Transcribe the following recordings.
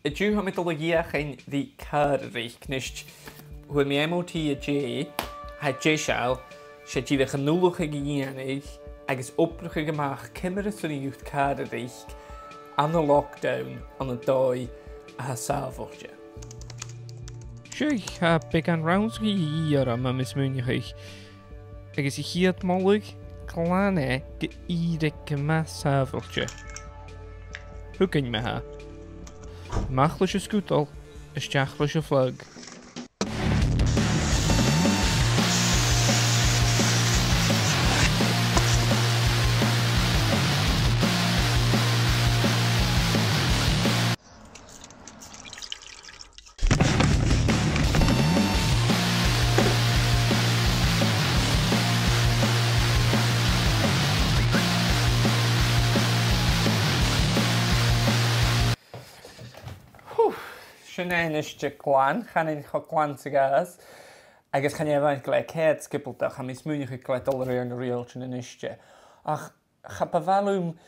Y diw hym ydol o giach ein ddi cyrrych, nysg hwyl mi MOT y J, ha J-sial, se dydych yn nŵlwch ag ianig, agos obrwch ag ymach cymryd sy'n ywth cyrrych, an y lockdown, an y doi, a ha safwch. Sjoich, ha began rounds gi hier am mismunich. Agos I hiad molig, klane, ge iedek gemas safwch. Hoe kun je me ha? Machlische scootel, een stachlische vlug. Sian is de glan, gaan in glan te gas. Agus gaan je even gelijk het skippeldag, gaan mis munig gelijk alweer een reeltje in isje. Ach, ga bevalum,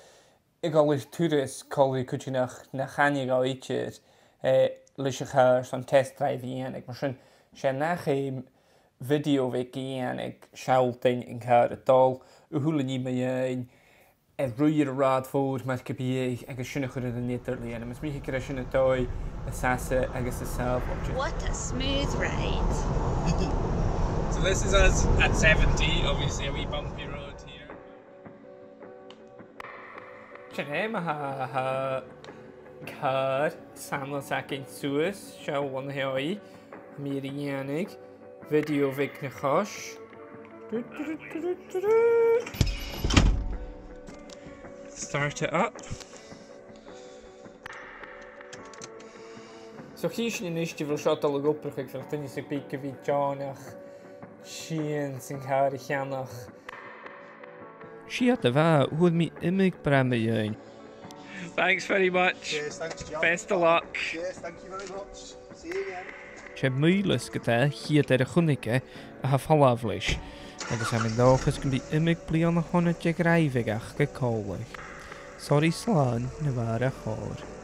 ik al is toerist, kol je kutje naar gaan je al ietsje, lusje haar zo'n testdrive in. Ik maar zijn nach een video week in, ik schaal in haar het al, hoe niet meer en roeien de raad voor, maar ik heb hier en geschunnig goed in Nederland en mis mij keer schunnig toy, assassa, agus self. What a smooth ride! So this is us at 70, obviously a wee bumpy road here. Sian ha car samlas ac ein Suez, siaw wan hoi, mir ianig, video vic na chosh. Start it up. So hier is een eerste voor shot al opgerukt. Ik vind het een beetje wie Johnach, Chien, Sinkari, Janach. Shit, waar, hoe me immig bremmen. Thanks very much. Yes, thanks, John. Best of luck. Yes, thank you very much. See you again. Je moeilijk gedaan hier ter gunnike, a half halflish. En dus mijn dagen kan die immig blij aan de honnetje grijvig gekolig. Sorry slaan, ne ware hoor.